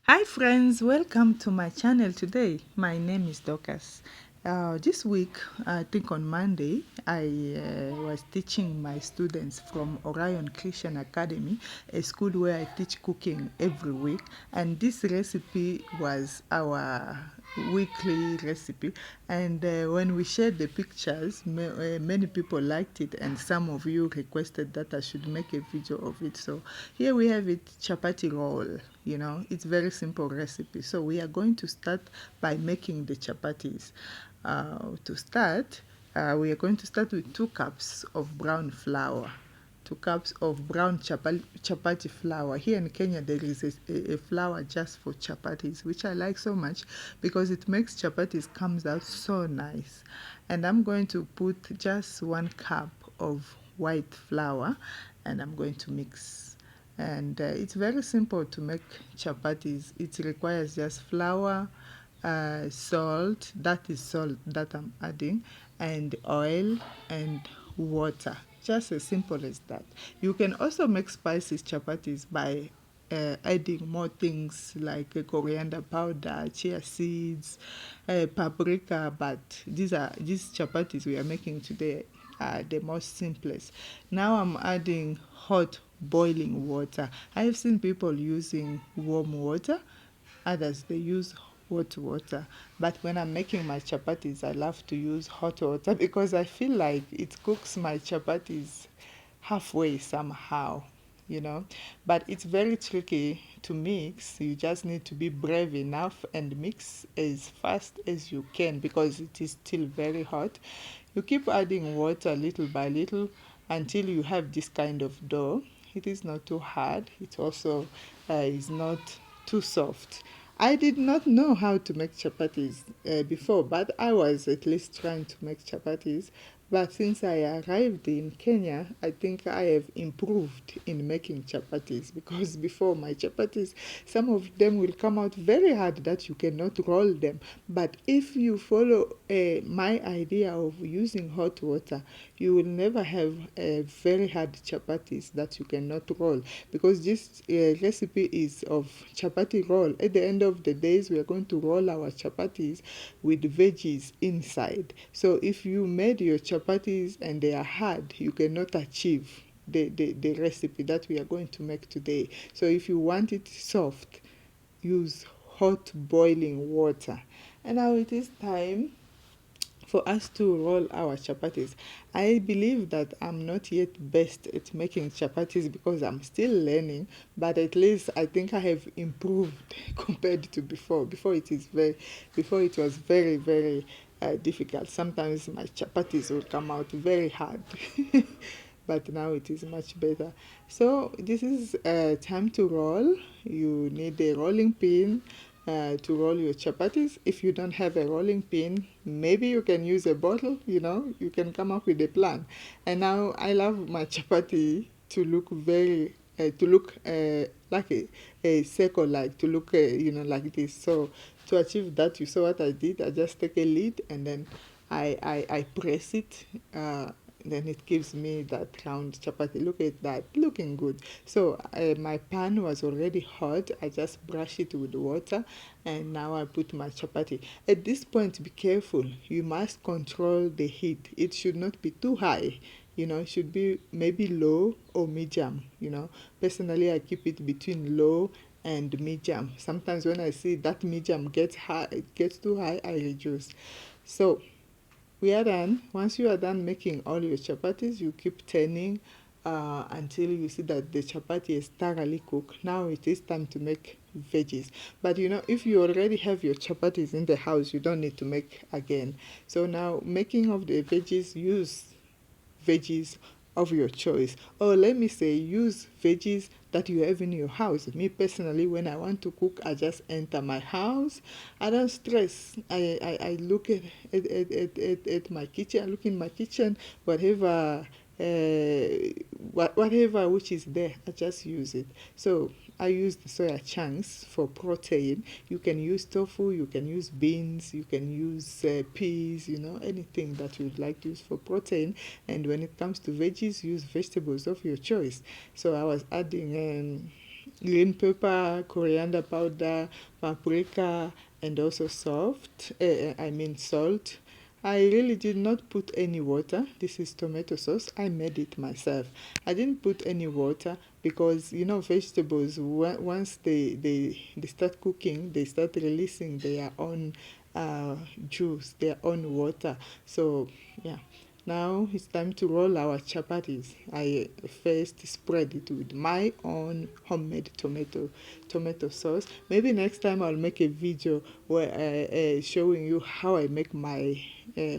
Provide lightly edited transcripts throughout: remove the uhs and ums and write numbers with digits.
Hi friends, welcome to my channel today. My name is Dorcas. This week, I think on Monday, I was teaching my students from Orion Christian Academy, a school where I teach cooking every week. And this recipe was our weekly recipe. And when we shared the pictures, many people liked it, and some of you requested that I should make a video of it. So here we have it, chapati roll. It's very simple recipe. So we are going to start by making the chapatis. To start, we are going to start with 2 cups of brown flour. 2 cups of brown chapati flour. Here in Kenya, there is a flour just for chapatis, which I like so much because it makes chapatis comes out so nice. And I'm going to put just 1 cup of white flour, and I'm going to mix. And it's very simple to make chapatis. It requires just flour, salt, that is salt that I'm adding, and oil and water. Just as simple as that. You can also make spicy chapatis by adding more things like coriander powder, chia seeds, paprika, but these chapatis we are making today are the most simplest. Now I'm adding hot boiling water. I have seen people using warm water, others they use hot water, but when I'm making my chapatis I love to use hot water because I feel like it cooks my chapatis halfway somehow. But it's very tricky to mix. You just need to be brave enough and mix as fast as you can because it is still very hot. You keep adding water little by little until you have this kind of dough. It is not too hard. It also is not too soft. I did not know how to make chapatis before, but I was at least trying to make chapatis. But since I arrived in Kenya, I think I have improved in making chapatis because before my chapatis, some of them will come out very hard that you cannot roll them. But if you follow my idea of using hot water, you will never have very hard chapatis that you cannot roll because this recipe is of chapati roll. At the end of the days, we are going to roll our chapatis with veggies inside. So if you made your chapatis and they are hard, you cannot achieve the recipe that we are going to make today. So if you want it soft, use hot boiling water. And now it is time for us to roll our chapatis. I believe that I'm not yet best at making chapatis because I'm still learning, but at least I think I have improved compared to before. Before it was very, very difficult. Sometimes my chapatis would come out very hard. But now it is much better. So this is time to roll. You need a rolling pin to roll your chapatis. If you don't have a rolling pin, maybe you can use a bottle. You can come up with a plan. And now I love my chapati to look like a circle, like to look like this. So to achieve that, you saw what I did. I just take a lid and then I press it. Then it gives me that round chapati. Look at that, looking good. So my pan was already hot. I just brush it with water, and now I put my chapati. At this point, be careful. You must control the heat. It should not be too high. It should be maybe low or medium. Personally, I keep it between low and medium. Sometimes when I see that medium gets high, it gets too high, I reduce. So we are done. Once you are done making all your chapatis, you keep turning until you see that the chapati is thoroughly cooked. Now it is time to make veggies. But if you already have your chapatis in the house, you don't need to make again. So now making of the veggies, use veggies of your choice. Or let me say, use veggies that you have in your house. Me personally, when I want to cook, I just enter my house. I don't stress. I look at my kitchen. I look in my kitchen, whatever whatever which is there, I just use it. So I use the soya chunks for protein. You can use tofu, you can use beans, you can use peas, anything that you would like to use for protein. And when it comes to veggies, use vegetables of your choice. So I was adding green pepper, coriander powder, paprika, and also salt. I really did not put any water. This is tomato sauce. I made it myself. I didn't put any water because vegetables, once they start cooking, they start releasing their own uh, juice, their own water. So yeah. Now it's time to roll our chapatis. I first spread it with my own homemade tomato sauce. Maybe next time I'll make a video where showing you how I make my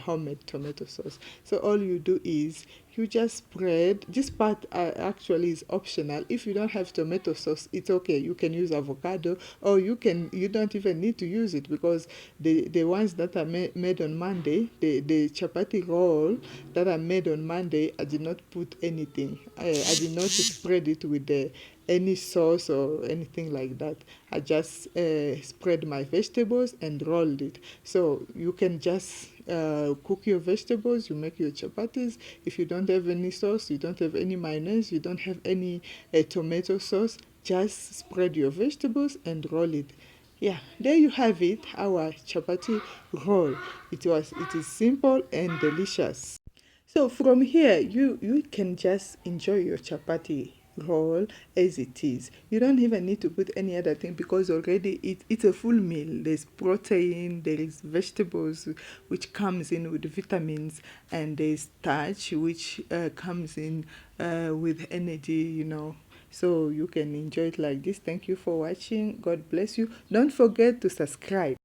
homemade tomato sauce. So all you do is you just spread. This part actually is optional. If you don't have tomato sauce, it's okay. You can use avocado, or you don't even need to use it, because the ones that are made on Monday, the chapati roll that are made on Monday, I did not put anything. I did not spread it with any sauce or anything like that. I just spread my vegetables and rolled it. So you can just cook your vegetables, you make your chapatis. If you don't have any sauce, you don't have any mayonnaise, you don't have any tomato sauce, just spread your vegetables and roll it. Yeah, there you have it, our chapati roll. It is simple and delicious. So from here, you can just enjoy your chapati roll as it is. You don't even need to put any other thing, because already it's a full meal. There's protein, there is vegetables which comes in with vitamins, and there's starch which comes in with energy. So you can enjoy it like this. Thank you for watching. God bless you. Don't forget to subscribe.